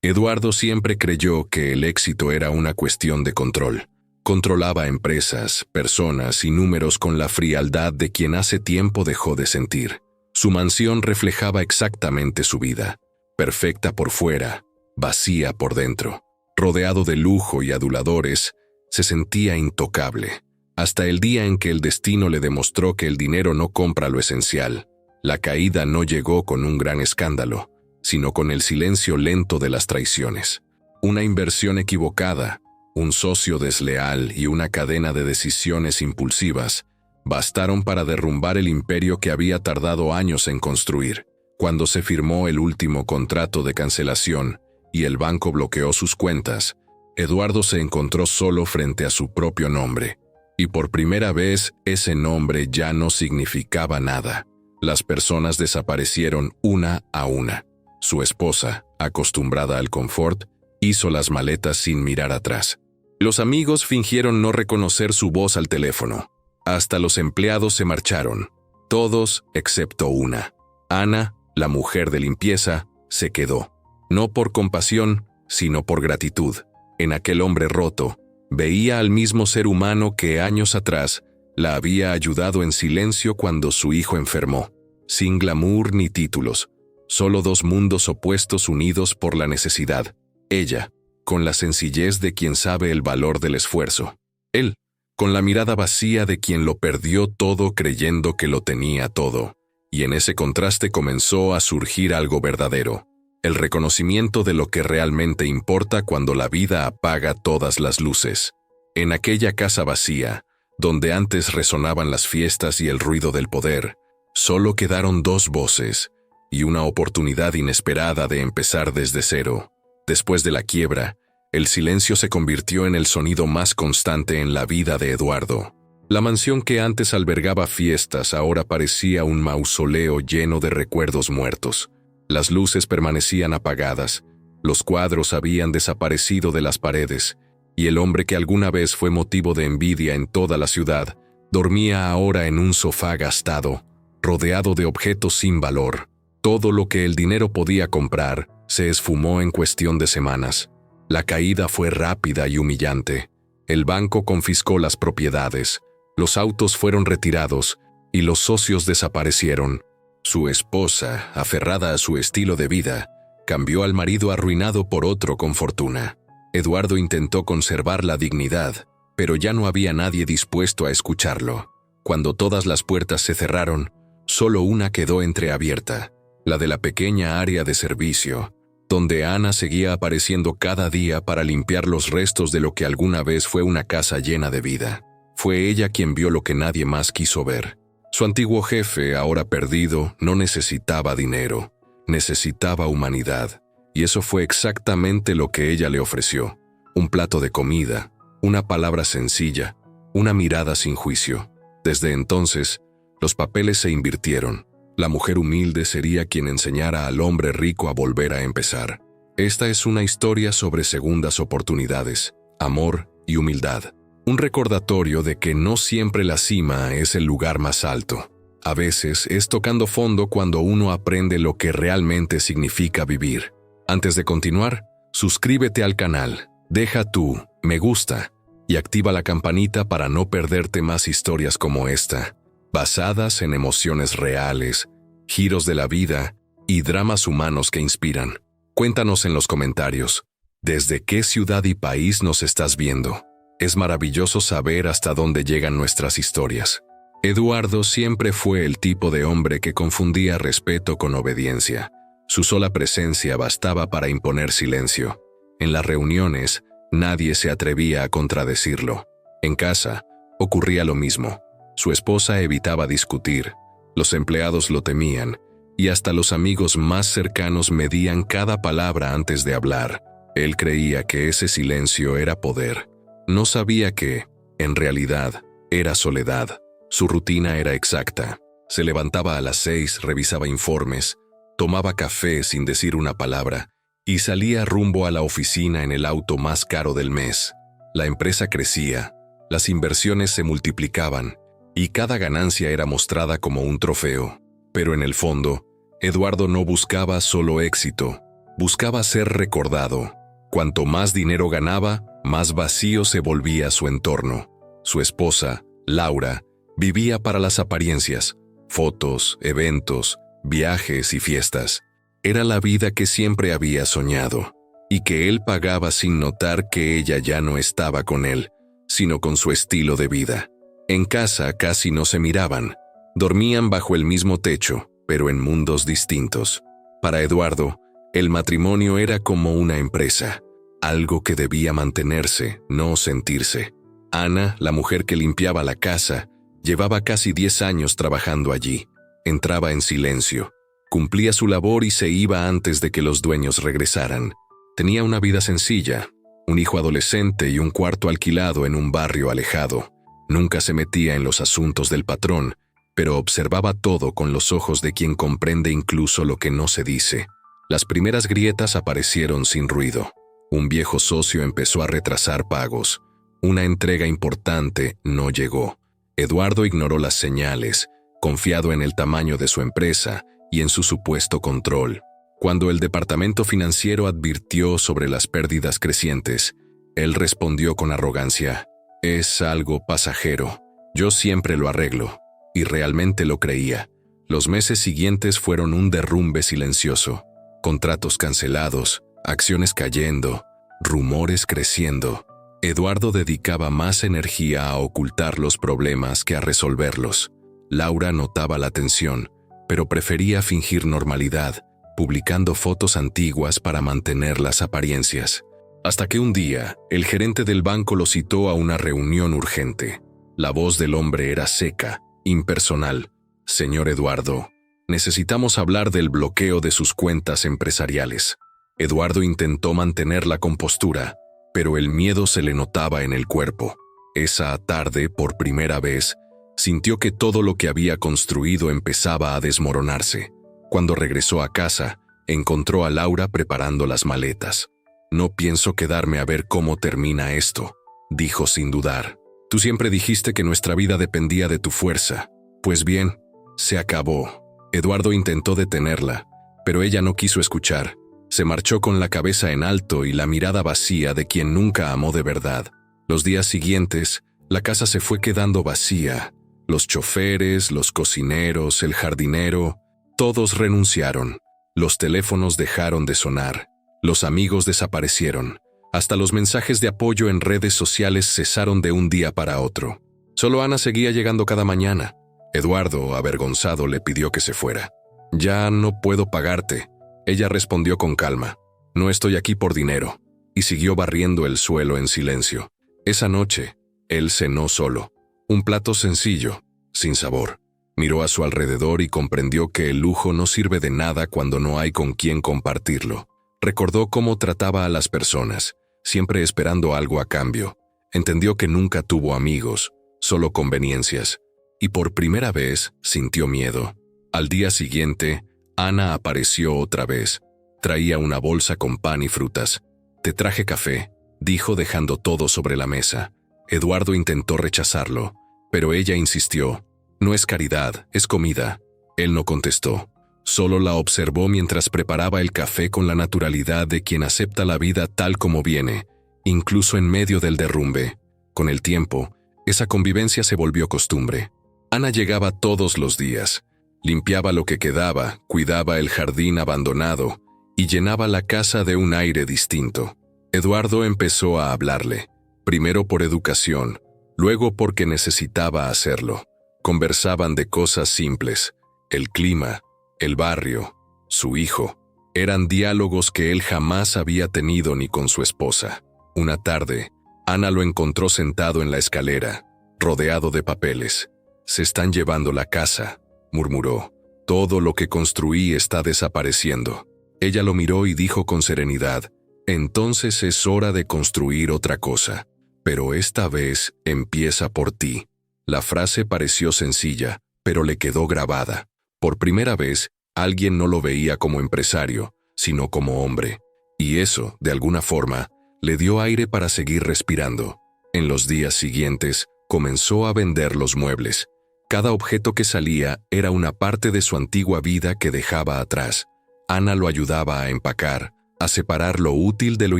Eduardo siempre creyó que el éxito era una cuestión de control. Controlaba empresas, personas y números con la frialdad de quien hace tiempo dejó de sentir. Su mansión reflejaba exactamente su vida, perfecta por fuera, vacía por dentro. Rodeado de lujo y aduladores, se sentía intocable, hasta el día en que el destino le demostró que el dinero no compra lo esencial. La caída no llegó con un gran escándalo, sino con el silencio lento de las traiciones. Una inversión equivocada, un socio desleal y una cadena de decisiones impulsivas bastaron para derrumbar el imperio que había tardado años en construir. Cuando se firmó el último contrato de cancelación y el banco bloqueó sus cuentas, Eduardo se encontró solo frente a su propio nombre. Y por primera vez ese nombre ya no significaba nada. Las personas desaparecieron una a una. Su esposa, acostumbrada al confort, hizo las maletas sin mirar atrás. Los amigos fingieron no reconocer su voz al teléfono. Hasta los empleados se marcharon. Todos excepto una. Ana, la mujer de limpieza, se quedó. No por compasión, sino por gratitud. En aquel hombre roto, veía al mismo ser humano que años atrás la había ayudado en silencio cuando su hijo enfermó. Sin glamour ni títulos. Solo dos mundos opuestos unidos por la necesidad. Ella, con la sencillez de quien sabe el valor del esfuerzo. Él, con la mirada vacía de quien lo perdió todo creyendo que lo tenía todo. Y en ese contraste comenzó a surgir algo verdadero. El reconocimiento de lo que realmente importa cuando la vida apaga todas las luces. En aquella casa vacía, donde antes resonaban las fiestas y el ruido del poder, solo quedaron dos voces y una oportunidad inesperada de empezar desde cero. Después de la quiebra, el silencio se convirtió en el sonido más constante en la vida de Eduardo. La mansión que antes albergaba fiestas ahora parecía un mausoleo lleno de recuerdos muertos. Las luces permanecían apagadas, los cuadros habían desaparecido de las paredes, y el hombre que alguna vez fue motivo de envidia en toda la ciudad, dormía ahora en un sofá gastado, rodeado de objetos sin valor. Todo lo que el dinero podía comprar se esfumó en cuestión de semanas. La caída fue rápida y humillante. El banco confiscó las propiedades, los autos fueron retirados y los socios desaparecieron. Su esposa, aferrada a su estilo de vida, cambió al marido arruinado por otro con fortuna. Eduardo intentó conservar la dignidad, pero ya no había nadie dispuesto a escucharlo. Cuando todas las puertas se cerraron, solo una quedó entreabierta, la de la pequeña área de servicio, donde Ana seguía apareciendo cada día para limpiar los restos de lo que alguna vez fue una casa llena de vida. Fue ella quien vio lo que nadie más quiso ver. Su antiguo jefe, ahora perdido, no necesitaba dinero, necesitaba humanidad, y eso fue exactamente lo que ella le ofreció. Un plato de comida, una palabra sencilla, una mirada sin juicio. Desde entonces, los papeles se invirtieron. La mujer humilde sería quien enseñara al hombre rico a volver a empezar. Esta es una historia sobre segundas oportunidades, amor y humildad. Un recordatorio de que no siempre la cima es el lugar más alto. A veces es tocando fondo cuando uno aprende lo que realmente significa vivir. Antes de continuar, suscríbete al canal, deja tu me gusta y activa la campanita para no perderte más historias como esta, basadas en emociones reales, giros de la vida y dramas humanos que inspiran. Cuéntanos en los comentarios, ¿desde qué ciudad y país nos estás viendo? Es maravilloso saber hasta dónde llegan nuestras historias. Eduardo siempre fue el tipo de hombre que confundía respeto con obediencia. Su sola presencia bastaba para imponer silencio. En las reuniones, nadie se atrevía a contradecirlo. En casa, ocurría lo mismo. Su esposa evitaba discutir, los empleados lo temían, y hasta los amigos más cercanos medían cada palabra antes de hablar. Él creía que ese silencio era poder. No sabía que, en realidad, era soledad. Su rutina era exacta. Se levantaba a las 6, revisaba informes, tomaba café sin decir una palabra, y salía rumbo a la oficina en el auto más caro del mes. La empresa crecía, las inversiones se multiplicaban, y cada ganancia era mostrada como un trofeo. Pero en el fondo, Eduardo no buscaba solo éxito, Buscaba ser recordado. Cuanto más dinero ganaba, más vacío se volvía su entorno. Su esposa, Laura, vivía para las apariencias, fotos, eventos, viajes y fiestas. Era la vida que siempre había soñado, y que él pagaba sin notar que ella ya no estaba con él, sino con su estilo de vida. En casa casi no se miraban. Dormían bajo el mismo techo, pero en mundos distintos. Para Eduardo, el matrimonio era como una empresa, algo que debía mantenerse, no sentirse. Ana, la mujer que limpiaba la casa, llevaba casi 10 años trabajando allí. Entraba en silencio, cumplía su labor y se iba antes de que los dueños regresaran. Tenía una vida sencilla, un hijo adolescente y un cuarto alquilado en un barrio alejado. Nunca se metía en los asuntos del patrón, pero observaba todo con los ojos de quien comprende incluso lo que no se dice. Las primeras grietas aparecieron sin ruido. Un viejo socio empezó a retrasar pagos. Una entrega importante no llegó. Eduardo ignoró las señales, confiado en el tamaño de su empresa y en su supuesto control. Cuando el departamento financiero advirtió sobre las pérdidas crecientes, él respondió con arrogancia: «Es algo pasajero. Yo siempre lo arreglo». Y realmente lo creía. Los meses siguientes fueron un derrumbe silencioso. Contratos cancelados, acciones cayendo, rumores creciendo. Eduardo dedicaba más energía a ocultar los problemas que a resolverlos. Laura notaba la tensión, pero prefería fingir normalidad, publicando fotos antiguas para mantener las apariencias. Hasta que un día, el gerente del banco lo citó a una reunión urgente. La voz del hombre era seca, impersonal. «Señor Eduardo, necesitamos hablar del bloqueo de sus cuentas empresariales». Eduardo intentó mantener la compostura, pero el miedo se le notaba en el cuerpo. Esa tarde, por primera vez, sintió que todo lo que había construido empezaba a desmoronarse. Cuando regresó a casa, encontró a Laura preparando las maletas. «No pienso quedarme a ver cómo termina esto», dijo sin dudar. «Tú siempre dijiste que nuestra vida dependía de tu fuerza. Pues bien, se acabó». Eduardo intentó detenerla, pero ella no quiso escuchar. Se marchó con la cabeza en alto y la mirada vacía de quien nunca amó de verdad. Los días siguientes, la casa se fue quedando vacía. Los choferes, los cocineros, el jardinero, todos renunciaron. Los teléfonos dejaron de sonar. Los amigos desaparecieron. Hasta los mensajes de apoyo en redes sociales cesaron de un día para otro. Solo Ana seguía llegando cada mañana. Eduardo, avergonzado, le pidió que se fuera. «Ya no puedo pagarte», ella respondió con calma. «No estoy aquí por dinero», y siguió barriendo el suelo en silencio. Esa noche, él cenó solo. Un plato sencillo, sin sabor. Miró a su alrededor y comprendió que el lujo no sirve de nada cuando no hay con quien compartirlo. Recordó cómo trataba a las personas, siempre esperando algo a cambio. Entendió que nunca tuvo amigos, solo conveniencias. Y por primera vez sintió miedo. Al día siguiente, Ana apareció otra vez. Traía una bolsa con pan y frutas. «Te traje café», dijo dejando todo sobre la mesa. Eduardo intentó rechazarlo, pero ella insistió. «No es caridad, es comida». Él no contestó. Solo la observó mientras preparaba el café con la naturalidad de quien acepta la vida tal como viene, incluso en medio del derrumbe. Con el tiempo, esa convivencia se volvió costumbre. Ana llegaba todos los días. Limpiaba lo que quedaba, cuidaba el jardín abandonado y llenaba la casa de un aire distinto. Eduardo empezó a hablarle, primero por educación, luego porque necesitaba hacerlo. Conversaban de cosas simples, el clima, el barrio, su hijo. Eran diálogos que él jamás había tenido ni con su esposa. Una tarde, Ana lo encontró sentado en la escalera, rodeado de papeles. «Se están llevando la casa», murmuró. «Todo lo que construí está desapareciendo». Ella lo miró y dijo con serenidad: «Entonces es hora de construir otra cosa. Pero esta vez empieza por ti». La frase pareció sencilla, pero le quedó grabada. Por primera vez, alguien no lo veía como empresario, sino como hombre. Y eso, de alguna forma, le dio aire para seguir respirando. En los días siguientes, comenzó a vender los muebles. Cada objeto que salía era una parte de su antigua vida que dejaba atrás. Ana lo ayudaba a empacar, a separar lo útil de lo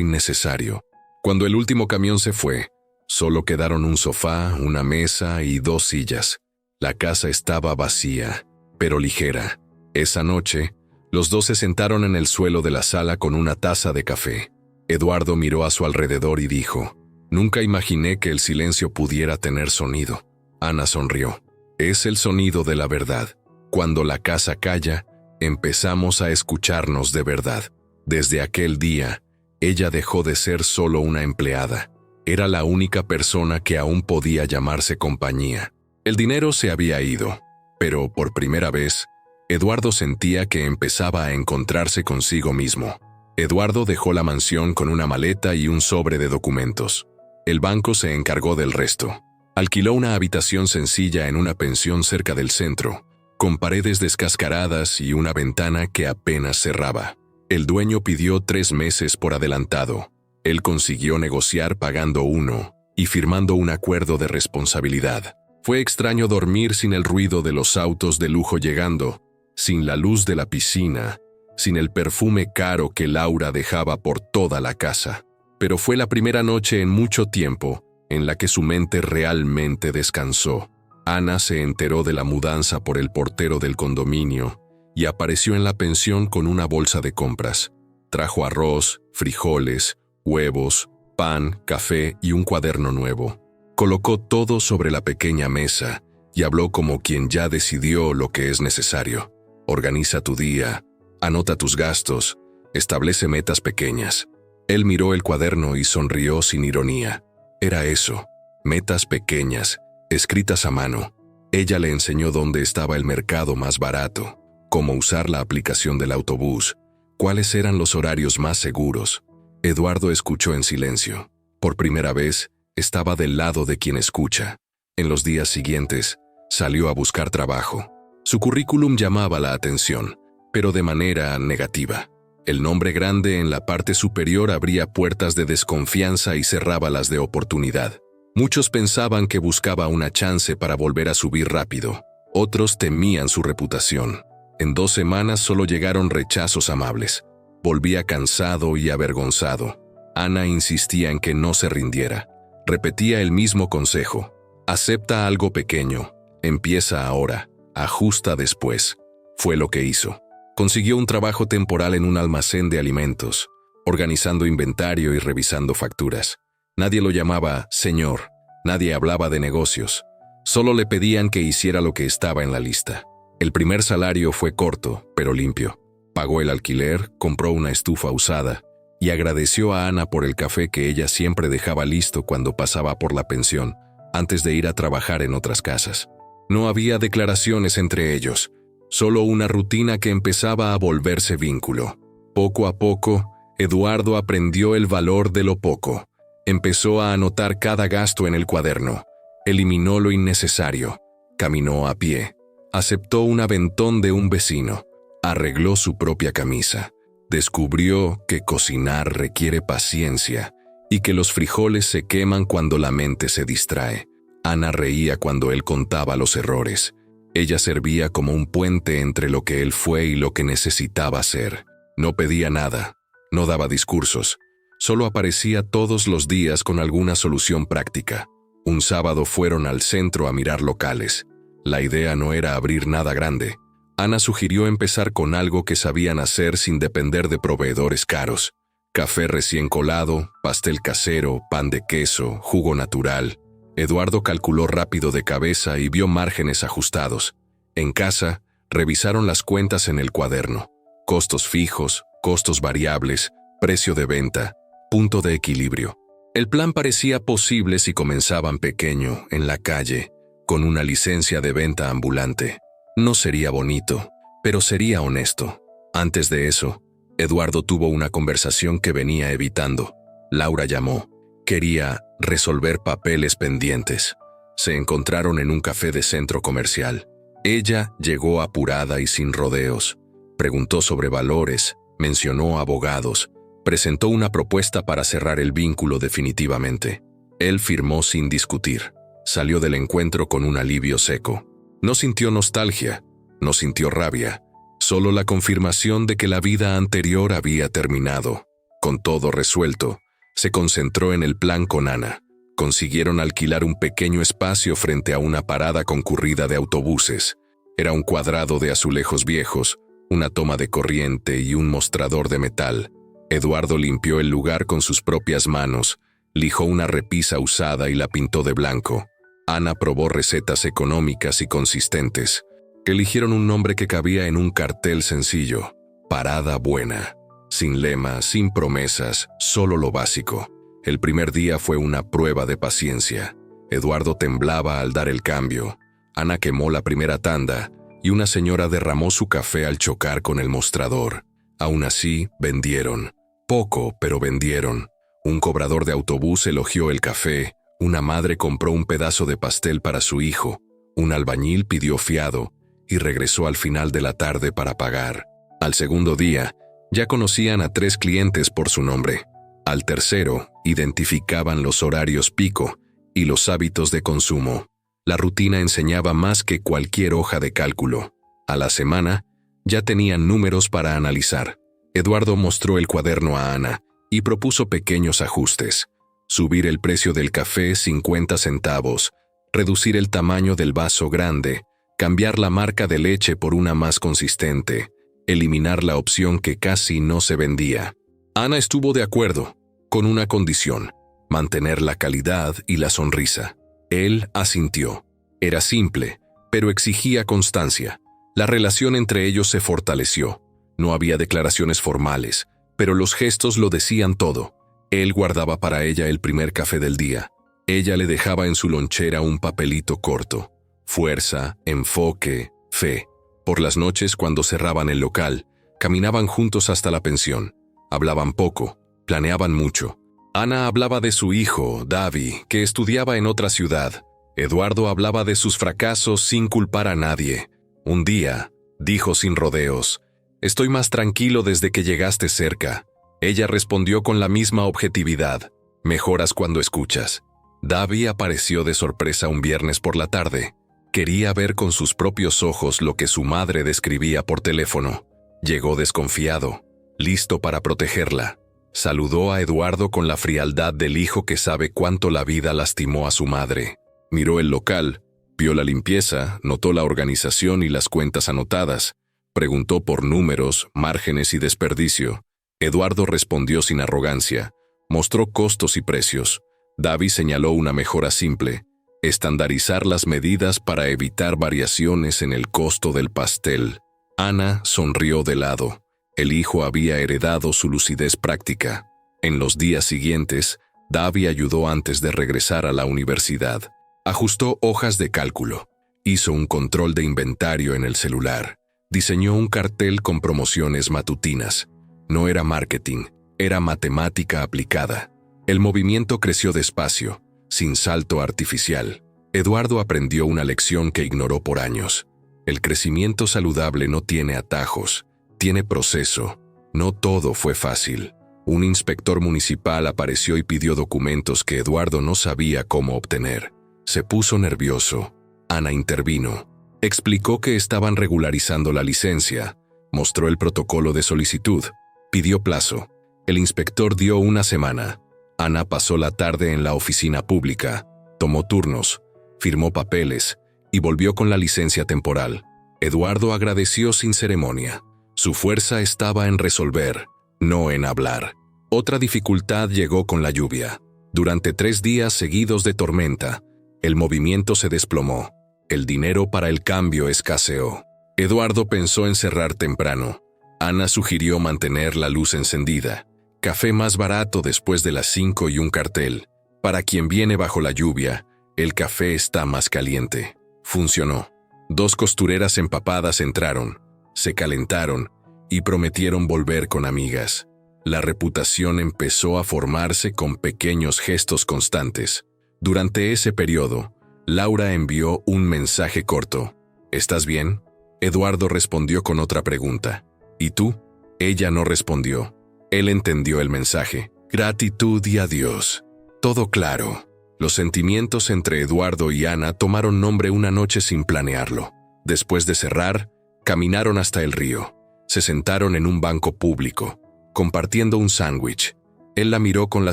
innecesario. Cuando el último camión se fue, solo quedaron un sofá, una mesa y 2 sillas. La casa estaba vacía, pero ligera. Esa noche, los dos se sentaron en el suelo de la sala con una taza de café. Eduardo miró a su alrededor y dijo: «Nunca imaginé que el silencio pudiera tener sonido». Ana sonrió. «Es el sonido de la verdad. Cuando la casa calla, empezamos a escucharnos de verdad». Desde aquel día, ella dejó de ser solo una empleada. Era la única persona que aún podía llamarse compañía. El dinero se había ido, pero por primera vez, Eduardo sentía que empezaba a encontrarse consigo mismo. Eduardo dejó la mansión con una maleta y un sobre de documentos. El banco se encargó del resto. Alquiló una habitación sencilla en una pensión cerca del centro, con paredes descascaradas y una ventana que apenas cerraba. El dueño pidió 3 meses por adelantado. Él consiguió negociar pagando 1 y firmando un acuerdo de responsabilidad. Fue extraño dormir sin el ruido de los autos de lujo llegando, sin la luz de la piscina, sin el perfume caro que Laura dejaba por toda la casa. Pero fue la primera noche en mucho tiempo en la que su mente realmente descansó. Ana se enteró de la mudanza por el portero del condominio y apareció en la pensión con una bolsa de compras. Trajo arroz, frijoles, huevos, pan, café y un cuaderno nuevo. Colocó todo sobre la pequeña mesa y habló como quien ya decidió lo que es necesario. Organiza tu día, anota tus gastos, establece metas pequeñas. Él miró el cuaderno y sonrió sin ironía. Era eso, metas pequeñas, escritas a mano. Ella le enseñó dónde estaba el mercado más barato, cómo usar la aplicación del autobús, cuáles eran los horarios más seguros. Eduardo escuchó en silencio. Por primera vez, estaba del lado de quien escucha. En los días siguientes, salió a buscar trabajo. Su currículum llamaba la atención, pero de manera negativa. El nombre grande en la parte superior abría puertas de desconfianza y cerraba las de oportunidad. Muchos pensaban que buscaba una chance para volver a subir rápido. Otros temían su reputación. En 2 semanas solo llegaron rechazos amables. Volvía cansado y avergonzado. Ana insistía en que no se rindiera. Repetía el mismo consejo: acepta algo pequeño, empieza ahora, ajusta después. Fue lo que hizo. Consiguió un trabajo temporal en un almacén de alimentos, organizando inventario y revisando facturas. Nadie lo llamaba señor, nadie hablaba de negocios. Solo le pedían que hiciera lo que estaba en la lista. El primer salario fue corto, pero limpio. Pagó el alquiler, compró una estufa usada y agradeció a Ana por el café que ella siempre dejaba listo cuando pasaba por la pensión, antes de ir a trabajar en otras casas. No había declaraciones entre ellos, solo una rutina que empezaba a volverse vínculo. Poco a poco, Eduardo aprendió el valor de lo poco. Empezó a anotar cada gasto en el cuaderno. Eliminó lo innecesario. Caminó a pie. Aceptó un aventón de un vecino. Arregló su propia camisa. Descubrió que cocinar requiere paciencia y que los frijoles se queman cuando la mente se distrae. Ana reía cuando él contaba los errores. Ella servía como un puente entre lo que él fue y lo que necesitaba ser. No pedía nada, no daba discursos, solo aparecía todos los días con alguna solución práctica. Un sábado fueron al centro a mirar locales. La idea no era abrir nada grande. Ana sugirió empezar con algo que sabían hacer sin depender de proveedores caros. Café recién colado, pastel casero, pan de queso, jugo natural. Eduardo calculó rápido de cabeza y vio márgenes ajustados. En casa, revisaron las cuentas en el cuaderno. Costos fijos, costos variables, precio de venta, punto de equilibrio. El plan parecía posible si comenzaban pequeño, en la calle, con una licencia de venta ambulante. No sería bonito, pero sería honesto. Antes de eso, Eduardo tuvo una conversación que venía evitando. Laura llamó. Quería resolver papeles pendientes. Se encontraron en un café de centro comercial. Ella llegó apurada y sin rodeos. Preguntó sobre valores, mencionó abogados, presentó una propuesta para cerrar el vínculo definitivamente. Él firmó sin discutir. Salió del encuentro con un alivio seco. No sintió nostalgia, no sintió rabia, solo la confirmación de que la vida anterior había terminado. Con todo resuelto, se concentró en el plan con Ana. Consiguieron alquilar un pequeño espacio frente a una parada concurrida de autobuses. Era un cuadrado de azulejos viejos, una toma de corriente y un mostrador de metal. Eduardo limpió el lugar con sus propias manos, lijó una repisa usada y la pintó de blanco. Ana probó recetas económicas y consistentes. Eligieron un nombre que cabía en un cartel sencillo: Parada Buena. Sin lema, sin promesas, solo lo básico. El primer día fue una prueba de paciencia. Eduardo temblaba al dar el cambio. Ana quemó la primera tanda y una señora derramó su café al chocar con el mostrador. Aún así, vendieron. Poco, pero vendieron. Un cobrador de autobús elogió el café, una madre compró un pedazo de pastel para su hijo, un albañil pidió fiado y regresó al final de la tarde para pagar. Al segundo día, ya conocían a 3 clientes por su nombre. Al tercero, identificaban los horarios pico y los hábitos de consumo. La rutina enseñaba más que cualquier hoja de cálculo. A la semana, ya tenían números para analizar. Eduardo mostró el cuaderno a Ana y propuso pequeños ajustes. Subir el precio del café 50 centavos, reducir el tamaño del vaso grande, cambiar la marca de leche por una más consistente, eliminar la opción que casi no se vendía. Ana estuvo de acuerdo, con una condición: mantener la calidad y la sonrisa. Él asintió. Era simple, pero exigía constancia. La relación entre ellos se fortaleció. No había declaraciones formales, pero los gestos lo decían todo. Él guardaba para ella el primer café del día. Ella le dejaba en su lonchera un papelito corto: fuerza, enfoque, fe. Por las noches, cuando cerraban el local, caminaban juntos hasta la pensión. Hablaban poco, planeaban mucho. Ana hablaba de su hijo, David, que estudiaba en otra ciudad. Eduardo hablaba de sus fracasos sin culpar a nadie. Un día, dijo sin rodeos: «Estoy más tranquilo desde que llegaste cerca». Ella respondió con la misma objetividad: «Mejoras cuando escuchas». David apareció de sorpresa un viernes por la tarde. Quería ver con sus propios ojos lo que su madre describía por teléfono. Llegó desconfiado, listo para protegerla. Saludó a Eduardo con la frialdad del hijo que sabe cuánto la vida lastimó a su madre. Miró el local, vio la limpieza, notó la organización y las cuentas anotadas. Preguntó por números, márgenes y desperdicio. Eduardo respondió sin arrogancia. Mostró costos y precios. David señaló una mejora simple: estandarizar las medidas para evitar variaciones en el costo del pastel. Ana sonrió de lado. El hijo había heredado su lucidez práctica. En los días siguientes, David ayudó antes de regresar a la universidad. Ajustó hojas de cálculo. Hizo un control de inventario en el celular. Diseñó un cartel con promociones matutinas. No era marketing, era matemática aplicada. El movimiento creció despacio, sin salto artificial. Eduardo aprendió una lección que ignoró por años. El crecimiento saludable no tiene atajos, tiene proceso. No todo fue fácil. Un inspector municipal apareció y pidió documentos que Eduardo no sabía cómo obtener. Se puso nervioso. Ana intervino. Explicó que estaban regularizando la licencia. Mostró el protocolo de solicitud. Pidió plazo. El inspector dio una semana. Ana pasó la tarde en la oficina pública. Tomó turnos. Firmó papeles y volvió con la licencia temporal. Eduardo agradeció sin ceremonia. Su fuerza estaba en resolver, no en hablar. Otra dificultad llegó con la lluvia. Durante 3 días seguidos de tormenta, el movimiento se desplomó. El dinero para el cambio escaseó. Eduardo pensó en cerrar temprano. Ana sugirió mantener la luz encendida. Café más barato después de las 5 y un cartel: para quien viene bajo la lluvia, el café está más caliente. Funcionó. 2 costureras empapadas entraron, se calentaron y prometieron volver con amigas. La reputación empezó a formarse con pequeños gestos constantes. Durante ese periodo, Laura envió un mensaje corto: ¿estás bien? Eduardo respondió con otra pregunta: ¿y tú? Ella no respondió. Él entendió el mensaje: gratitud y adiós. Todo claro. Los sentimientos entre Eduardo y Ana tomaron nombre una noche sin planearlo. Después de cerrar, caminaron hasta el río. Se sentaron en un banco público. compartiendo un sándwich. Él la miró con la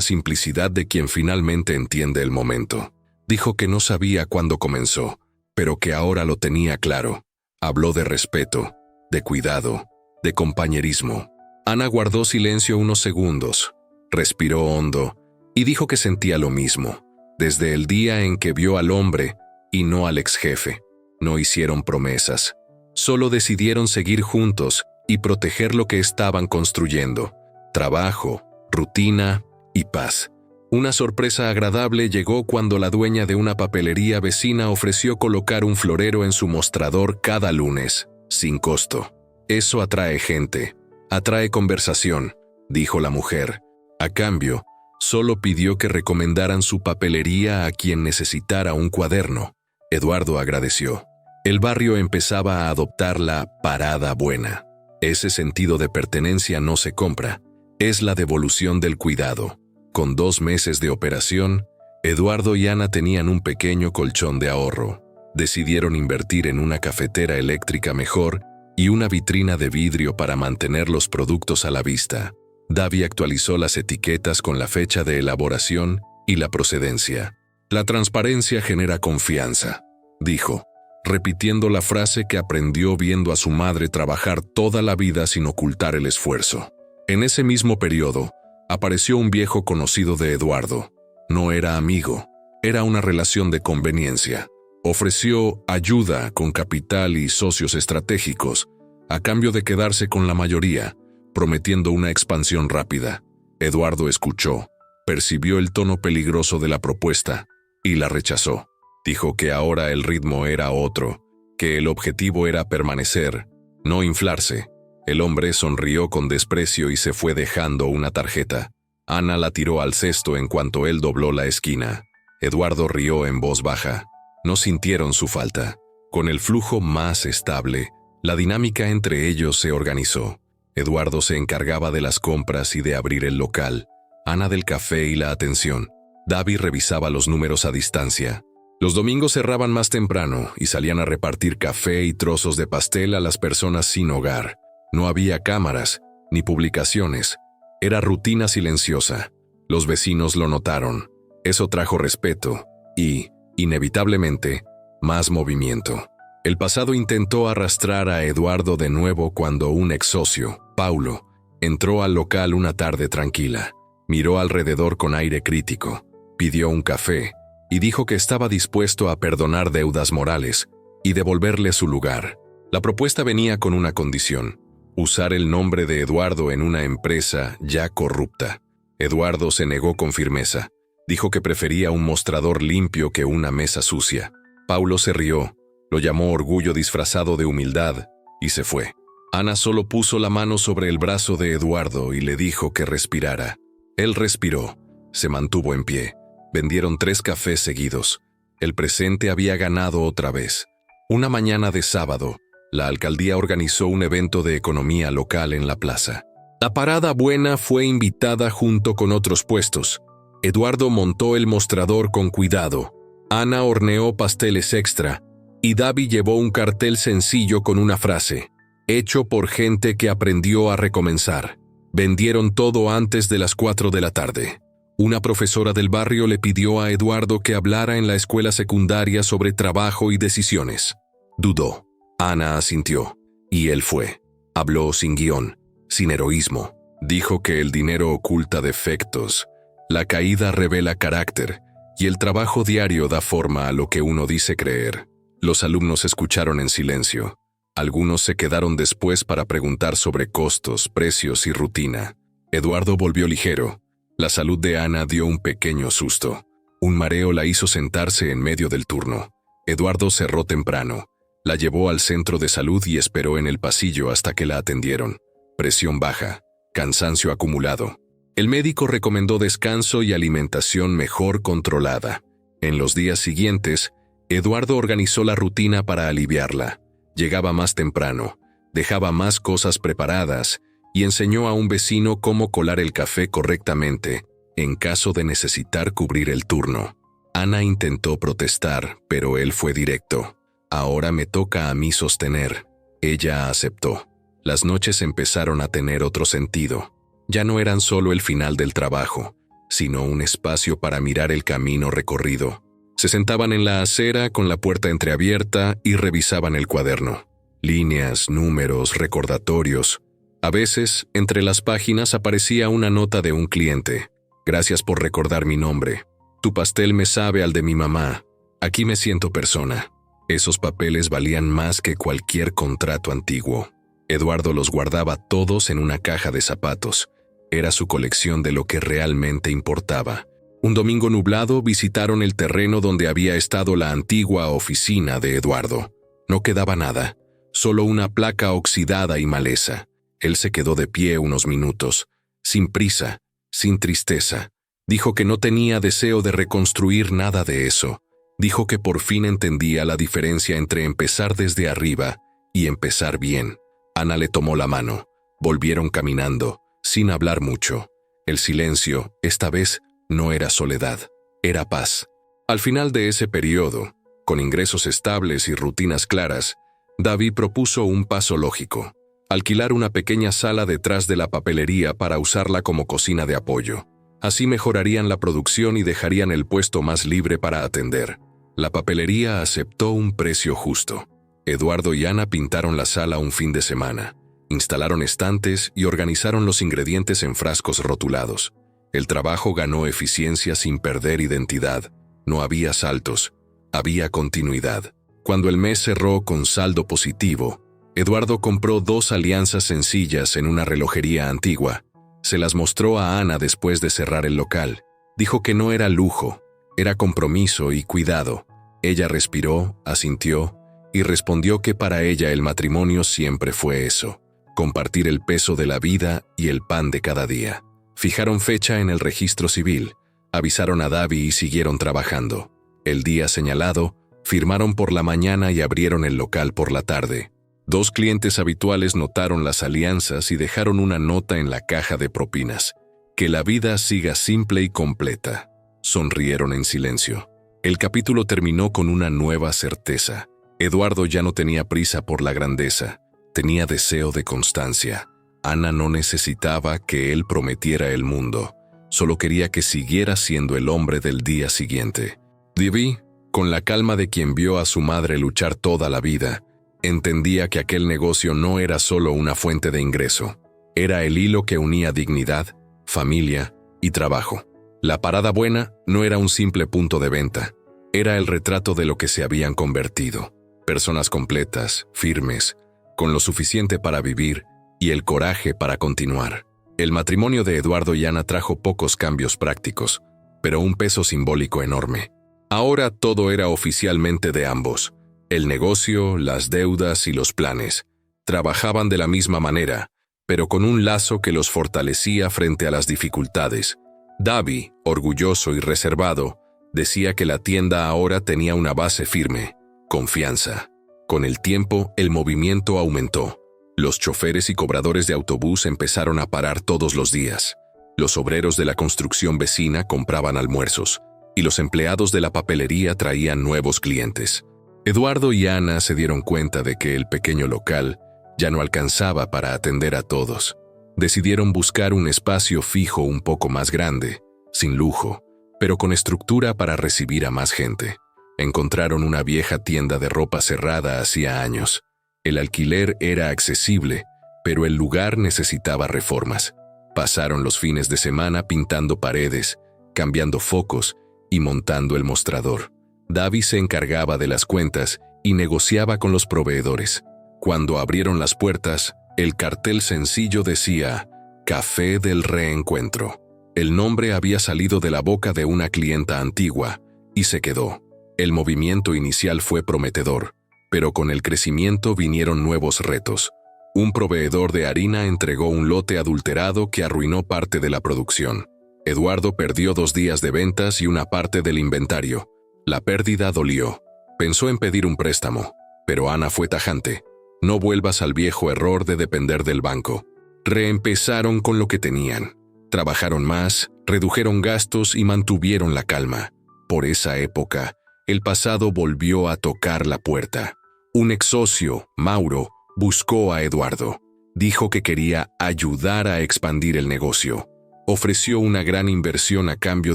simplicidad de quien finalmente entiende el momento. Dijo que no sabía cuándo comenzó, pero que ahora lo tenía claro. Habló de respeto, de cuidado, de compañerismo. Ana guardó silencio unos segundos, respiró hondo y dijo que sentía lo mismo. Desde el día en que vio al hombre y no al ex jefe, no hicieron promesas. Solo decidieron seguir juntos y proteger lo que estaban construyendo: trabajo, rutina y paz. Una sorpresa agradable llegó cuando la dueña de una papelería vecina ofreció colocar un florero en su mostrador cada lunes, sin costo. Eso atrae gente, atrae conversación, dijo la mujer. A cambio, solo pidió que recomendaran su papelería a quien necesitara un cuaderno. Eduardo agradeció. El barrio empezaba a adoptar la parada buena. Ese sentido de pertenencia no se compra, es la devolución del cuidado. Con 2 meses de operación, Eduardo y Ana tenían un pequeño colchón de ahorro. Decidieron invertir en una cafetera eléctrica mejor y una vitrina de vidrio para mantener los productos a la vista. Davi actualizó las etiquetas con la fecha de elaboración y la procedencia. La transparencia genera confianza, dijo, repitiendo la frase que aprendió viendo a su madre trabajar toda la vida sin ocultar el esfuerzo. En ese mismo periodo, apareció un viejo conocido de Eduardo. No era amigo, era una relación de conveniencia. Ofreció ayuda con capital y socios estratégicos, a cambio de quedarse con la mayoría, prometiendo una expansión rápida. Eduardo escuchó, percibió el tono peligroso de la propuesta y la rechazó. Dijo que ahora el ritmo era otro, que el objetivo era permanecer, no inflarse. El hombre sonrió con desprecio y se fue dejando una tarjeta. Ana la tiró al cesto en cuanto él dobló la esquina. Eduardo rió en voz baja. No sintieron su falta. Con el flujo más estable, la dinámica entre ellos se organizó. Eduardo se encargaba de las compras y de abrir el local. Ana del café y la atención. Davi revisaba los números a distancia. Los domingos cerraban más temprano y salían a repartir café y trozos de pastel a las personas sin hogar. No había cámaras, ni publicaciones. Era rutina silenciosa. Los vecinos lo notaron. Eso trajo respeto y, inevitablemente, más movimiento. El pasado intentó arrastrar a Eduardo de nuevo cuando un ex socio, Paulo, entró al local una tarde tranquila. Miró alrededor con aire crítico, pidió un café y dijo que estaba dispuesto a perdonar deudas morales y devolverle su lugar. La propuesta venía con una condición: usar el nombre de Eduardo en una empresa ya corrupta. Eduardo se negó con firmeza. Dijo que prefería un mostrador limpio que una mesa sucia. Paulo se rió, lo llamó orgullo disfrazado de humildad y se fue. Ana solo puso la mano sobre el brazo de Eduardo y le dijo que respirara. Él respiró, se mantuvo en pie. Vendieron 3 cafés seguidos. El presente había ganado otra vez. Una mañana de sábado, la alcaldía organizó un evento de economía local en la plaza. La parada buena fue invitada junto con otros puestos. Eduardo montó el mostrador con cuidado. Ana horneó pasteles extra y Davi llevó un cartel sencillo con una frase: hecho por gente que aprendió a recomenzar. Vendieron todo antes de las 4 de la tarde. Una profesora del barrio le pidió a Eduardo que hablara en la escuela secundaria sobre trabajo y decisiones. Dudó. Ana asintió, y él fue. Habló sin guión, sin heroísmo. Dijo que el dinero oculta defectos, la caída revela carácter, y el trabajo diario da forma a lo que uno dice creer. Los alumnos escucharon en silencio. Algunos se quedaron después para preguntar sobre costos, precios y rutina. Eduardo volvió ligero. La salud de Ana dio un pequeño susto. Un mareo la hizo sentarse en medio del turno. Eduardo cerró temprano. La llevó al centro de salud y esperó en el pasillo hasta que la atendieron. Presión baja, cansancio acumulado. El médico recomendó descanso y alimentación mejor controlada. En los días siguientes, Eduardo organizó la rutina para aliviarla. Llegaba más temprano, dejaba más cosas preparadas y enseñó a un vecino cómo colar el café correctamente en caso de necesitar cubrir el turno. Ana intentó protestar, pero él fue directo. Ahora me toca a mí sostener. Ella aceptó. Las noches empezaron a tener otro sentido. ya no eran solo el final del trabajo, sino un espacio para mirar el camino recorrido. Se sentaban en la acera con la puerta entreabierta y revisaban el cuaderno. Líneas, números, recordatorios. A veces, entre las páginas aparecía una nota de un cliente. Gracias por recordar mi nombre. Tu pastel me sabe al de mi mamá. Aquí me siento persona. Esos papeles valían más que cualquier contrato antiguo. Eduardo los guardaba todos en una caja de zapatos. Era su colección de lo que realmente importaba. Un domingo nublado visitaron el terreno donde había estado la antigua oficina de Eduardo. No quedaba nada, solo una placa oxidada y maleza. Él se quedó de pie unos minutos, sin prisa, sin tristeza. Dijo que no tenía deseo de reconstruir nada de eso. Dijo que por fin entendía la diferencia entre empezar desde arriba y empezar bien. Ana le tomó la mano. Volvieron caminando, sin hablar mucho. El silencio, esta vez, no era soledad, era paz. Al final de ese periodo, con ingresos estables y rutinas claras, David propuso un paso lógico: alquilar una pequeña sala detrás de la papelería para usarla como cocina de apoyo. Así mejorarían la producción y dejarían el puesto más libre para atender. La papelería aceptó un precio justo. Eduardo y Ana pintaron la sala un fin de semana. Instalaron estantes y organizaron los ingredientes en frascos rotulados. El trabajo ganó eficiencia sin perder identidad. No había saltos, había continuidad. Cuando el mes cerró con saldo positivo, Eduardo compró 2 alianzas sencillas en una relojería antigua. Se las mostró a Ana después de cerrar el local. Dijo que no era lujo, era compromiso y cuidado. Ella respiró, asintió y respondió que para ella el matrimonio siempre fue eso: compartir el peso de la vida y el pan de cada día. Fijaron fecha en el registro civil, avisaron a David y siguieron trabajando. El día señalado, firmaron por la mañana y abrieron el local por la tarde. 2 clientes habituales notaron las alianzas y dejaron una nota en la caja de propinas: que la vida siga simple y completa. Sonrieron en silencio. El capítulo terminó con una nueva certeza. Eduardo ya no tenía prisa por la grandeza, tenía deseo de constancia. Ana no necesitaba que él prometiera el mundo, solo quería que siguiera siendo el hombre del día siguiente. David, con la calma de quien vio a su madre luchar toda la vida, entendía que aquel negocio no era solo una fuente de ingreso, era el hilo que unía dignidad, familia y trabajo. La parada buena no era un simple punto de venta, era el retrato de lo que se habían convertido. Personas completas, firmes, con lo suficiente para vivir y el coraje para continuar. El matrimonio de Eduardo y Ana trajo pocos cambios prácticos, pero un peso simbólico enorme. Ahora todo era oficialmente de ambos. El negocio, las deudas y los planes. Trabajaban de la misma manera, pero con un lazo que los fortalecía frente a las dificultades. David, orgulloso y reservado, decía que la tienda ahora tenía una base firme: confianza. Con el tiempo, el movimiento aumentó. Los choferes y cobradores de autobús empezaron a parar todos los días. Los obreros de la construcción vecina compraban almuerzos, y los empleados de la papelería traían nuevos clientes. Eduardo y Ana se dieron cuenta de que el pequeño local ya no alcanzaba para atender a todos. Decidieron buscar un espacio fijo un poco más grande, sin lujo, pero con estructura para recibir a más gente. Encontraron una vieja tienda de ropa cerrada hacía años. El alquiler era accesible, pero el lugar necesitaba reformas. Pasaron los fines de semana pintando paredes, cambiando focos y montando el mostrador. David se encargaba de las cuentas y negociaba con los proveedores. Cuando abrieron las puertas, el cartel sencillo decía: Café del Reencuentro. El nombre había salido de la boca de una clienta antigua y se quedó. El movimiento inicial fue prometedor, pero con el crecimiento vinieron nuevos retos. Un proveedor de harina entregó un lote adulterado que arruinó parte de la producción. Eduardo perdió 2 días de ventas y una parte del inventario. La pérdida dolió. Pensó en pedir un préstamo, pero Ana fue tajante: no vuelvas al viejo error de depender del banco. Reempezaron con lo que tenían. Trabajaron más, redujeron gastos y mantuvieron la calma. Por esa época, el pasado volvió a tocar la puerta. Un ex socio, Mauro, buscó a Eduardo. Dijo que quería ayudar a expandir el negocio. Ofreció una gran inversión a cambio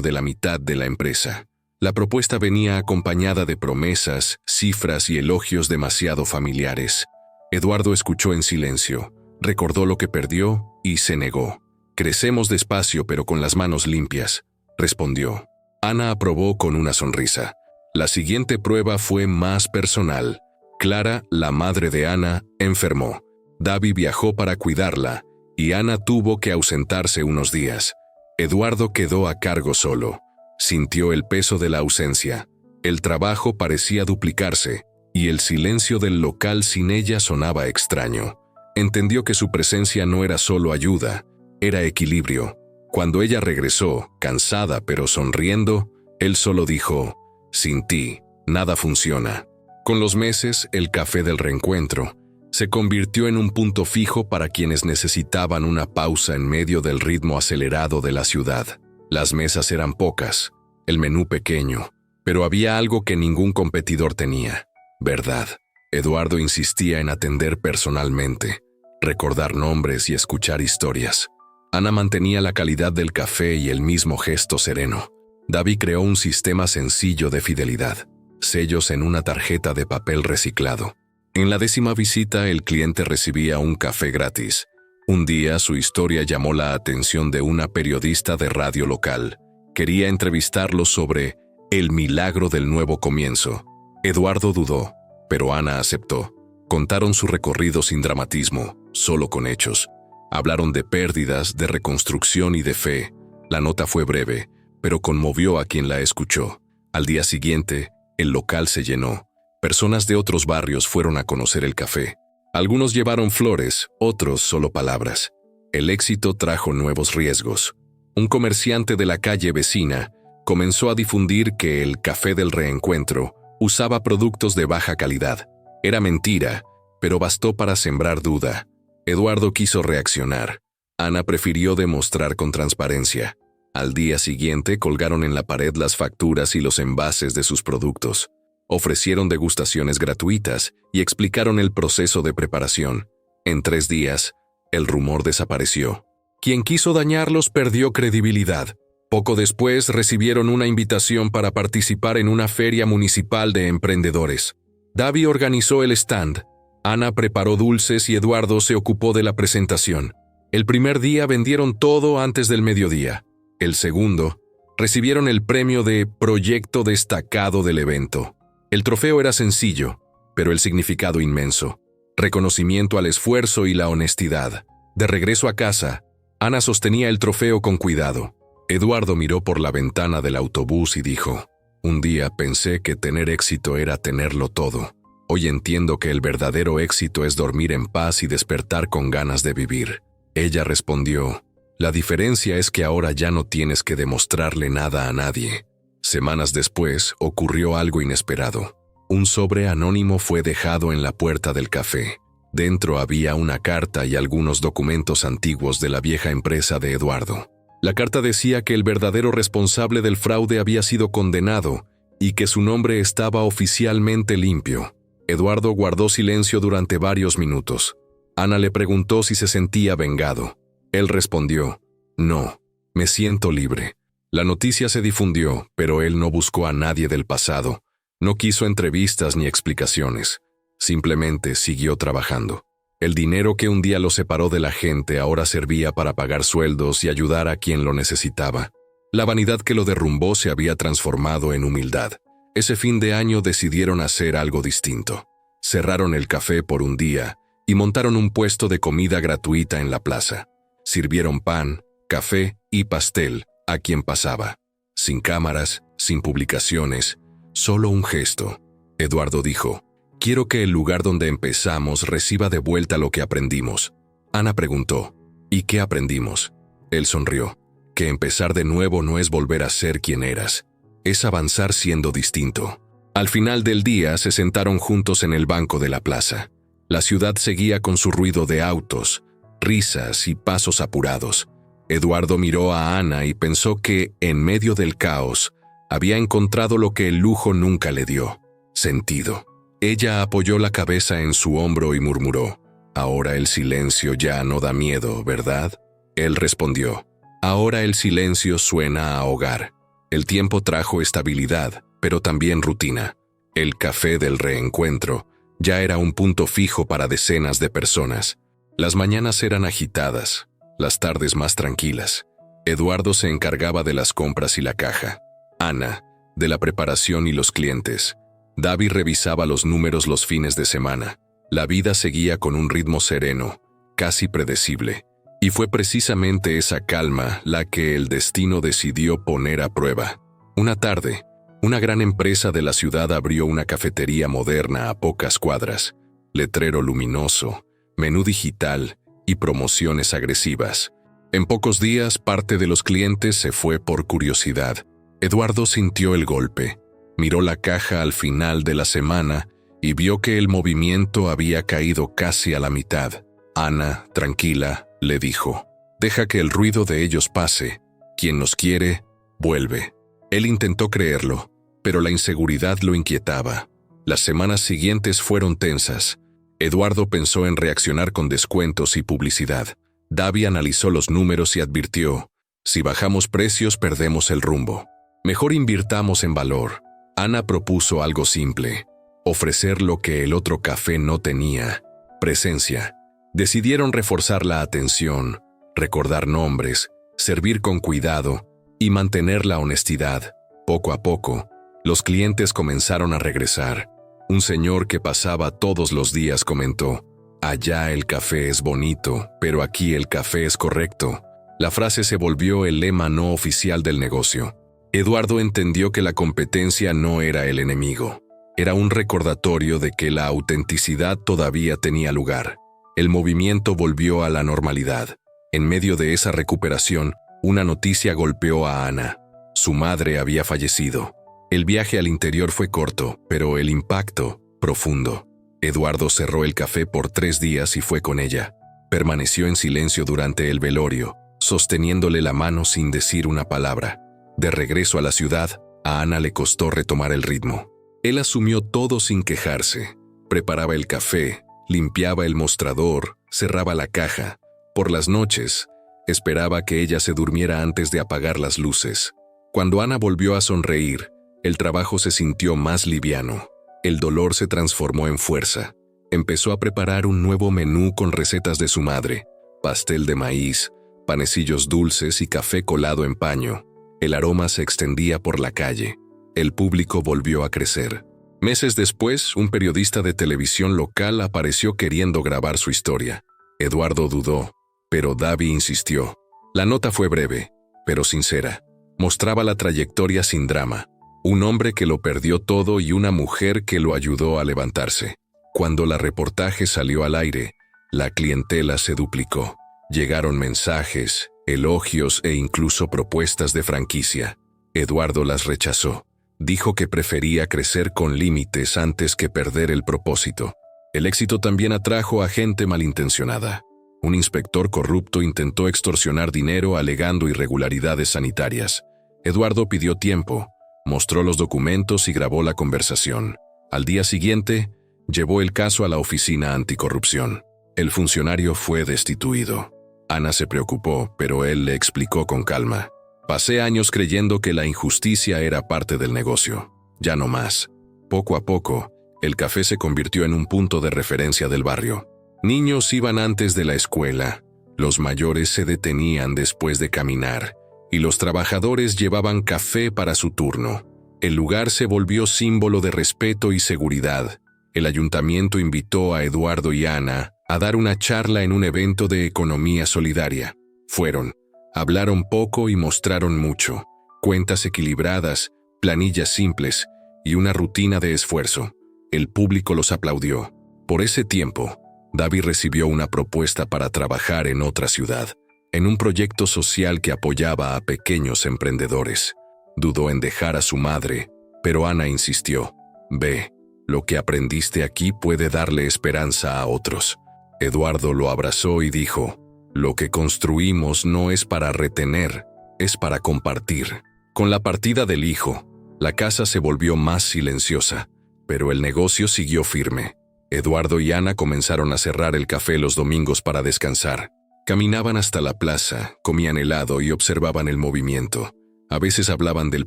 de la mitad de la empresa. La propuesta venía acompañada de promesas, cifras y elogios demasiado familiares. Eduardo escuchó en silencio, recordó lo que perdió y se negó. «Crecemos despacio pero con las manos limpias», respondió. Ana aprobó con una sonrisa. La siguiente prueba fue más personal. Clara, la madre de Ana, enfermó. Davi viajó para cuidarla y Ana tuvo que ausentarse unos días. Eduardo quedó a cargo solo. Sintió el peso de la ausencia. El trabajo parecía duplicarse y el silencio del local sin ella sonaba extraño. Entendió que su presencia no era solo ayuda, era equilibrio. Cuando ella regresó, cansada pero sonriendo, él solo dijo: «Sin ti, nada funciona». Con los meses, el café del reencuentro se convirtió en un punto fijo para quienes necesitaban una pausa en medio del ritmo acelerado de la ciudad. Las mesas eran pocas, el menú pequeño, pero había algo que ningún competidor tenía: verdad. Eduardo insistía en atender personalmente, recordar nombres y escuchar historias. Ana mantenía la calidad del café y el mismo gesto sereno. Davi creó un sistema sencillo de fidelidad: sellos en una tarjeta de papel reciclado. En la 10ª visita, el cliente recibía un café gratis. Un día, su historia llamó la atención de una periodista de radio local. Quería entrevistarlo sobre el milagro del nuevo comienzo. Eduardo dudó, pero Ana aceptó. Contaron su recorrido sin dramatismo, solo con hechos. Hablaron de pérdidas, de reconstrucción y de fe. La nota fue breve, pero conmovió a quien la escuchó. Al día siguiente, el local se llenó. Personas de otros barrios fueron a conocer el café. Algunos llevaron flores, otros solo palabras. El éxito trajo nuevos riesgos. Un comerciante de la calle vecina comenzó a difundir que el café del reencuentro usaba productos de baja calidad. Era mentira, pero bastó para sembrar duda. Eduardo quiso reaccionar. Ana prefirió demostrar con transparencia. Al día siguiente colgaron en la pared las facturas y los envases de sus productos. Ofrecieron degustaciones gratuitas y explicaron el proceso de preparación. En 3 días, el rumor desapareció. Quien quiso dañarlos perdió credibilidad. Poco después recibieron una invitación para participar en una feria municipal de emprendedores. Davi organizó el stand. Ana preparó dulces y Eduardo se ocupó de la presentación. El primer día vendieron todo antes del mediodía. El segundo, recibieron el premio de Proyecto Destacado del evento. El trofeo era sencillo, pero el significado inmenso. Reconocimiento al esfuerzo y la honestidad. De regreso a casa, Ana sostenía el trofeo con cuidado. Eduardo miró por la ventana del autobús y dijo: «Un día pensé que tener éxito era tenerlo todo. Hoy entiendo que el verdadero éxito es dormir en paz y despertar con ganas de vivir». Ella respondió: «La diferencia es que ahora ya no tienes que demostrarle nada a nadie». Semanas después, ocurrió algo inesperado. Un sobre anónimo fue dejado en la puerta del café. Dentro había una carta y algunos documentos antiguos de la vieja empresa de Eduardo. La carta decía que el verdadero responsable del fraude había sido condenado y que su nombre estaba oficialmente limpio. Eduardo guardó silencio durante varios minutos. Ana le preguntó si se sentía vengado. Él respondió: «No, me siento libre». La noticia se difundió, pero él no buscó a nadie del pasado. No quiso entrevistas ni explicaciones. Simplemente siguió trabajando. El dinero que un día lo separó de la gente ahora servía para pagar sueldos y ayudar a quien lo necesitaba. La vanidad que lo derrumbó se había transformado en humildad. Ese fin de año decidieron hacer algo distinto. Cerraron el café por un día y montaron un puesto de comida gratuita en la plaza. Sirvieron pan, café y pastel a quien pasaba. Sin cámaras, sin publicaciones, solo un gesto. Eduardo dijo: «Quiero que el lugar donde empezamos reciba de vuelta lo que aprendimos». Ana preguntó: «¿Y qué aprendimos?». Él sonrió: «Que empezar de nuevo no es volver a ser quien eras, es avanzar siendo distinto». Al final del día se sentaron juntos en el banco de la plaza. La ciudad seguía con su ruido de autos, risas y pasos apurados. Eduardo miró a Ana y pensó que, en medio del caos, había encontrado lo que el lujo nunca le dio: sentido. Ella apoyó la cabeza en su hombro y murmuró: Ahora el silencio ya no da miedo, ¿verdad? Él respondió, ahora el silencio suena a hogar. El tiempo trajo estabilidad, pero también rutina. El café del reencuentro ya era un punto fijo para decenas de personas. Las mañanas eran agitadas, las tardes más tranquilas. Eduardo se encargaba de las compras y la caja. Ana, de la preparación y los clientes. David revisaba los números los fines de semana. La vida seguía con un ritmo sereno, casi predecible. Y fue precisamente esa calma la que el destino decidió poner a prueba. Una tarde, una gran empresa de la ciudad abrió una cafetería moderna a pocas cuadras. Letrero luminoso, menú digital y promociones agresivas. En pocos días, parte de los clientes se fue por curiosidad. Eduardo sintió el golpe. Miró la caja al final de la semana y vio que el movimiento había caído casi a la mitad. Ana, tranquila, le dijo, deja que el ruido de ellos pase. Quien nos quiere, vuelve. Él intentó creerlo, pero la inseguridad lo inquietaba. Las semanas siguientes fueron tensas. Eduardo pensó en reaccionar con descuentos y publicidad. David analizó los números y advirtió, si bajamos precios perdemos el rumbo. Mejor invirtamos en valor. Ana propuso algo simple, ofrecer lo que el otro café no tenía, presencia. Decidieron reforzar la atención, recordar nombres, servir con cuidado y mantener la honestidad. Poco a poco, los clientes comenzaron a regresar. Un señor que pasaba todos los días comentó, allá el café es bonito, pero aquí el café es correcto. La frase se volvió el lema no oficial del negocio. Eduardo entendió que la competencia no era el enemigo. Era un recordatorio de que la autenticidad todavía tenía lugar. El movimiento volvió a la normalidad. En medio de esa recuperación, una noticia golpeó a Ana. Su madre había fallecido. El viaje al interior fue corto, pero el impacto, profundo. Eduardo cerró el café por 3 días y fue con ella. Permaneció en silencio durante el velorio, sosteniéndole la mano sin decir una palabra. De regreso a la ciudad, a Ana le costó retomar el ritmo. Él asumió todo sin quejarse. Preparaba el café, limpiaba el mostrador, cerraba la caja. Por las noches, esperaba que ella se durmiera antes de apagar las luces. Cuando Ana volvió a sonreír, el trabajo se sintió más liviano. El dolor se transformó en fuerza. Empezó a preparar un nuevo menú con recetas de su madre, pastel de maíz, panecillos dulces y café colado en paño. El aroma se extendía por la calle. El público volvió a crecer. Meses después, un periodista de televisión local apareció queriendo grabar su historia. Eduardo dudó, pero David insistió. La nota fue breve, pero sincera. Mostraba la trayectoria sin drama. Un hombre que lo perdió todo y una mujer que lo ayudó a levantarse. Cuando la reportaje salió al aire, la clientela se duplicó. Llegaron mensajes, elogios e incluso propuestas de franquicia. Eduardo las rechazó. Dijo que prefería crecer con límites antes que perder el propósito. El éxito también atrajo a gente malintencionada. Un inspector corrupto intentó extorsionar dinero alegando irregularidades sanitarias. Eduardo pidió tiempo, mostró los documentos y grabó la conversación. Al día siguiente, llevó el caso a la oficina anticorrupción. El funcionario fue destituido. Ana se preocupó, pero él le explicó con calma. Pasé años creyendo que la injusticia era parte del negocio. Ya no más. Poco a poco, el café se convirtió en un punto de referencia del barrio. Niños iban antes de la escuela, los mayores se detenían después de caminar, y los trabajadores llevaban café para su turno. El lugar se volvió símbolo de respeto y seguridad. El ayuntamiento invitó a Eduardo y Ana a dar una charla en un evento de economía solidaria. Fueron. Hablaron poco y mostraron mucho. Cuentas equilibradas, planillas simples y una rutina de esfuerzo. El público los aplaudió. Por ese tiempo, David recibió una propuesta para trabajar en otra ciudad, en un proyecto social que apoyaba a pequeños emprendedores. Dudó en dejar a su madre, pero Ana insistió. Ve, lo que aprendiste aquí puede darle esperanza a otros. Eduardo lo abrazó y dijo, lo que construimos no es para retener, es para compartir. Con la partida del hijo, la casa se volvió más silenciosa, pero el negocio siguió firme. Eduardo y Ana comenzaron a cerrar el café los domingos para descansar. Caminaban hasta la plaza, comían helado y observaban el movimiento. A veces hablaban del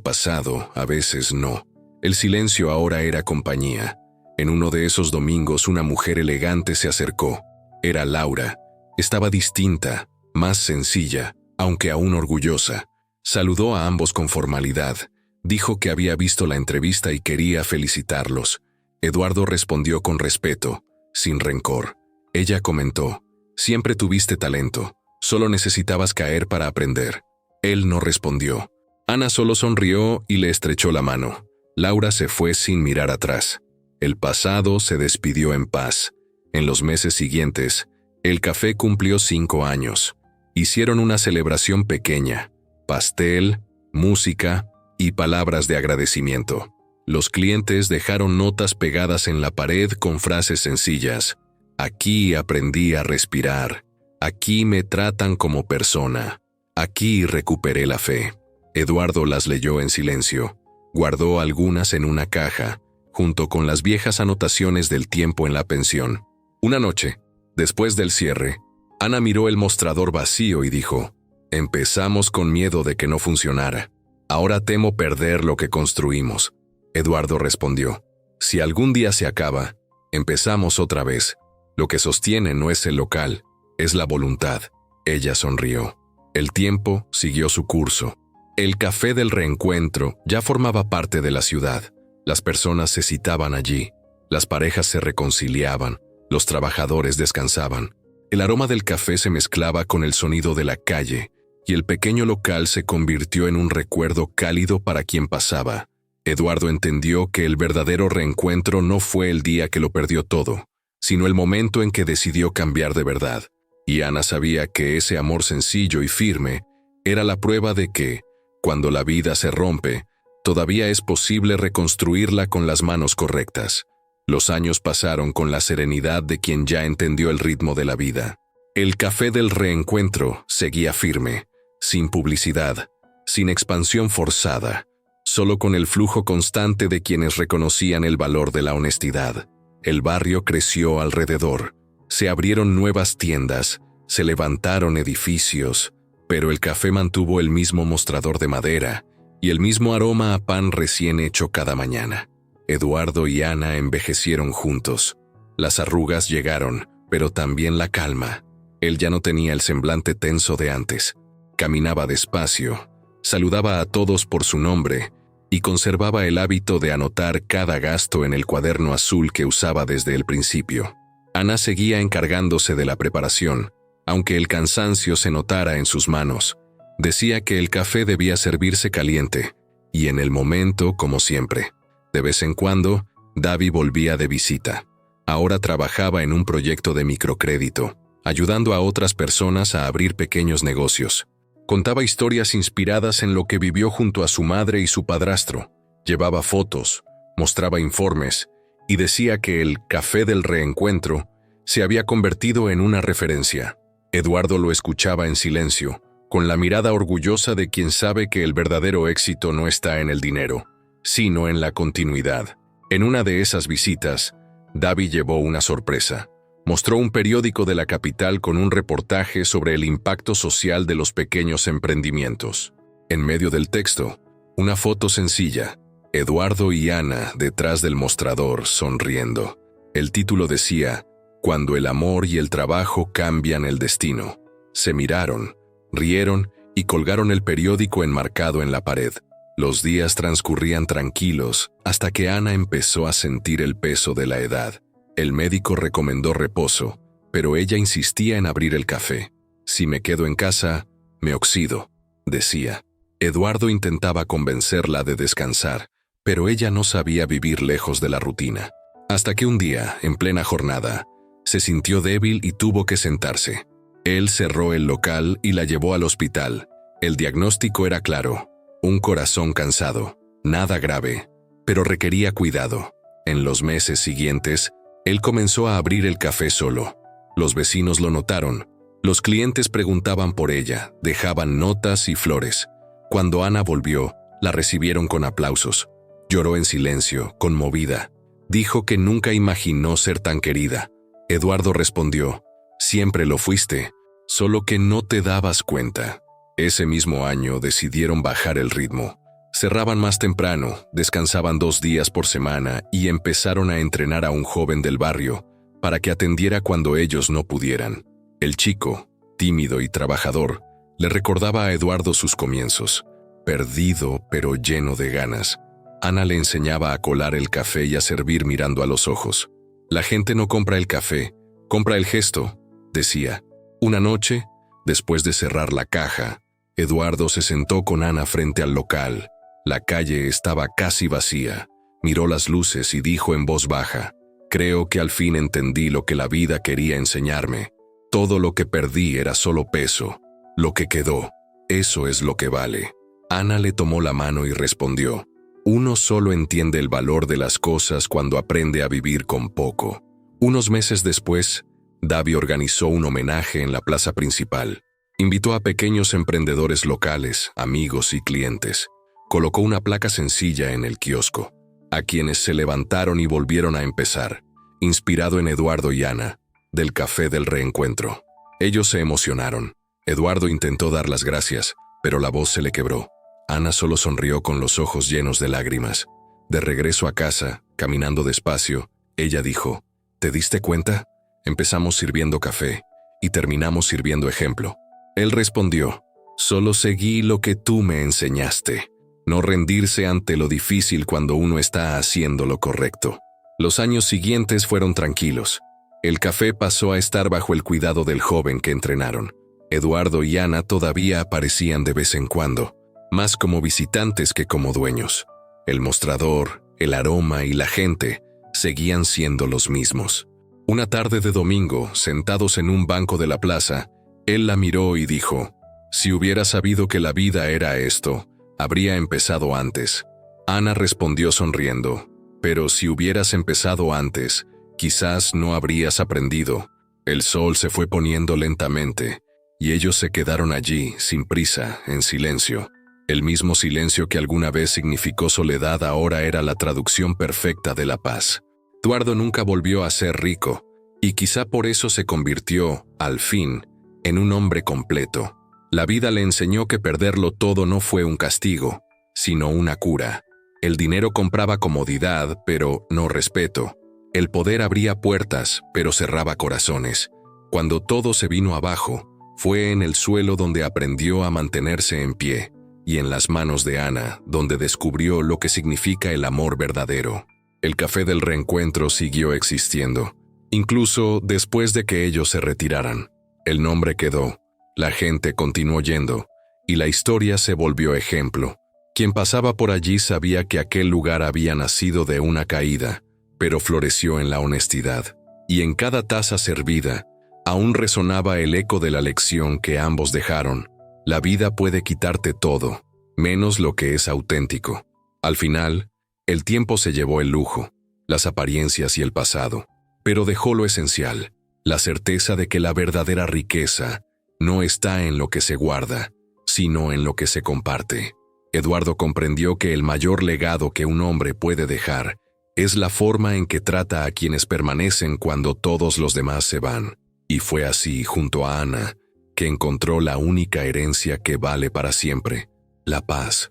pasado, a veces no. El silencio ahora era compañía. En uno de esos domingos una mujer elegante se acercó. Era Laura. Estaba distinta, más sencilla, aunque aún orgullosa. Saludó a ambos con formalidad. Dijo que había visto la entrevista y quería felicitarlos. Eduardo respondió con respeto, sin rencor. Ella comentó: «Siempre tuviste talento, solo necesitabas caer para aprender». Él no respondió. Ana solo sonrió y le estrechó la mano. Laura se fue sin mirar atrás. El pasado se despidió en paz. En los meses siguientes, el café cumplió 5 años. Hicieron una celebración pequeña: pastel, música y palabras de agradecimiento. Los clientes dejaron notas pegadas en la pared con frases sencillas: «Aquí aprendí a respirar. Aquí me tratan como persona. Aquí recuperé la fe». Eduardo las leyó en silencio. Guardó algunas en una caja, junto con las viejas anotaciones del tiempo en la pensión. Una noche, después del cierre, Ana miró el mostrador vacío y dijo: «Empezamos con miedo de que no funcionara. Ahora temo perder lo que construimos». Eduardo respondió: «Si algún día se acaba, empezamos otra vez. Lo que sostiene no es el local, es la voluntad». Ella sonrió. El tiempo siguió su curso. El Café del Reencuentro ya formaba parte de la ciudad. Las personas se citaban allí, las parejas se reconciliaban, los trabajadores descansaban. El aroma del café se mezclaba con el sonido de la calle, y el pequeño local se convirtió en un recuerdo cálido para quien pasaba. Eduardo entendió que el verdadero reencuentro no fue el día que lo perdió todo, sino el momento en que decidió cambiar de verdad. Y Ana sabía que ese amor sencillo y firme era la prueba de que, cuando la vida se rompe, todavía es posible reconstruirla con las manos correctas. Los años pasaron con la serenidad de quien ya entendió el ritmo de la vida. El Café del Reencuentro seguía firme, sin publicidad, sin expansión forzada, solo con el flujo constante de quienes reconocían el valor de la honestidad. El barrio creció alrededor, se abrieron nuevas tiendas, se levantaron edificios, pero el café mantuvo el mismo mostrador de madera y el mismo aroma a pan recién hecho cada mañana. Eduardo y Ana envejecieron juntos. Las arrugas llegaron, pero también la calma. Él ya no tenía el semblante tenso de antes. Caminaba despacio, saludaba a todos por su nombre y conservaba el hábito de anotar cada gasto en el cuaderno azul que usaba desde el principio. Ana seguía encargándose de la preparación, aunque el cansancio se notara en sus manos. Decía que el café debía servirse caliente, y en el momento, como siempre. De vez en cuando, Davi volvía de visita. Ahora trabajaba en un proyecto de microcrédito, ayudando a otras personas a abrir pequeños negocios. Contaba historias inspiradas en lo que vivió junto a su madre y su padrastro. Llevaba fotos, mostraba informes, y decía que el Café del Reencuentro se había convertido en una referencia. Eduardo lo escuchaba en silencio, con la mirada orgullosa de quien sabe que el verdadero éxito no está en el dinero, sino en la continuidad. En una de esas visitas, Davi llevó una sorpresa. Mostró un periódico de la capital con un reportaje sobre el impacto social de los pequeños emprendimientos. En medio del texto, una foto sencilla: Eduardo y Ana detrás del mostrador sonriendo. El título decía: «Cuando el amor y el trabajo cambian el destino». Se miraron, rieron y colgaron el periódico enmarcado en la pared. Los días transcurrían tranquilos hasta que Ana empezó a sentir el peso de la edad. El médico recomendó reposo, pero ella insistía en abrir el café. «Si me quedo en casa, me oxido», decía. Eduardo intentaba convencerla de descansar, pero ella no sabía vivir lejos de la rutina. Hasta que un día, en plena jornada, se sintió débil y tuvo que sentarse. Él cerró el local y la llevó al hospital. El diagnóstico era claro: un corazón cansado, nada grave, pero requería cuidado. En los meses siguientes, él comenzó a abrir el café solo. Los vecinos lo notaron. Los clientes preguntaban por ella, dejaban notas y flores. Cuando Ana volvió, la recibieron con aplausos. Lloró en silencio, conmovida. Dijo que nunca imaginó ser tan querida. Eduardo respondió, siempre lo fuiste, solo que no te dabas cuenta. Ese mismo año decidieron bajar el ritmo. Cerraban más temprano, descansaban 2 días por semana y empezaron a entrenar a un joven del barrio para que atendiera cuando ellos no pudieran. El chico, tímido y trabajador, le recordaba a Eduardo sus comienzos, perdido pero lleno de ganas. Ana le enseñaba a colar el café y a servir mirando a los ojos. La gente no compra el café, compra el gesto, decía. Una noche, después de cerrar la caja, Eduardo se sentó con Ana frente al local. La calle estaba casi vacía. Miró las luces y dijo en voz baja, creo que al fin entendí lo que la vida quería enseñarme. Todo lo que perdí era solo peso. Lo que quedó, eso es lo que vale. Ana le tomó la mano y respondió, uno solo entiende el valor de las cosas cuando aprende a vivir con poco. Unos meses después, Davi organizó un homenaje en la plaza principal. Invitó a pequeños emprendedores locales, amigos y clientes. Colocó una placa sencilla en el kiosco, a quienes se levantaron y volvieron a empezar, inspirado en Eduardo y Ana, del Café del Reencuentro. Ellos se emocionaron. Eduardo intentó dar las gracias, pero la voz se le quebró. Ana solo sonrió con los ojos llenos de lágrimas. De regreso a casa, caminando despacio, ella dijo, ¿te diste cuenta? Empezamos sirviendo café y terminamos sirviendo ejemplo. Él respondió, solo seguí lo que tú me enseñaste. No rendirse ante lo difícil cuando uno está haciendo lo correcto. Los años siguientes fueron tranquilos. El café pasó a estar bajo el cuidado del joven que entrenaron. Eduardo y Ana todavía aparecían de vez en cuando, más como visitantes que como dueños. El mostrador, el aroma y la gente seguían siendo los mismos. Una tarde de domingo, sentados en un banco de la plaza, él la miró y dijo, si hubiera sabido que la vida era esto, habría empezado antes. Ana respondió sonriendo, pero si hubieras empezado antes, quizás no habrías aprendido. El sol se fue poniendo lentamente, y ellos se quedaron allí, sin prisa, en silencio. El mismo silencio que alguna vez significó soledad ahora era la traducción perfecta de la paz. Eduardo nunca volvió a ser rico, y quizá por eso se convirtió, al fin, en un hombre completo. La vida le enseñó que perderlo todo no fue un castigo, sino una cura. El dinero compraba comodidad, pero no respeto. El poder abría puertas, pero cerraba corazones. Cuando todo se vino abajo, fue en el suelo donde aprendió a mantenerse en pie, y en las manos de Ana, donde descubrió lo que significa el amor verdadero. El Café del Reencuentro siguió existiendo, incluso después de que ellos se retiraran. El nombre quedó, la gente continuó yendo, y la historia se volvió ejemplo. Quien pasaba por allí sabía que aquel lugar había nacido de una caída, pero floreció en la honestidad, y en cada taza servida, aún resonaba el eco de la lección que ambos dejaron. La vida puede quitarte todo, menos lo que es auténtico. Al final, el tiempo se llevó el lujo, las apariencias y el pasado, pero dejó lo esencial, la certeza de que la verdadera riqueza no está en lo que se guarda, sino en lo que se comparte. Eduardo comprendió que el mayor legado que un hombre puede dejar es la forma en que trata a quienes permanecen cuando todos los demás se van. Y fue así, junto a Ana, que encontró la única herencia que vale para siempre, la paz.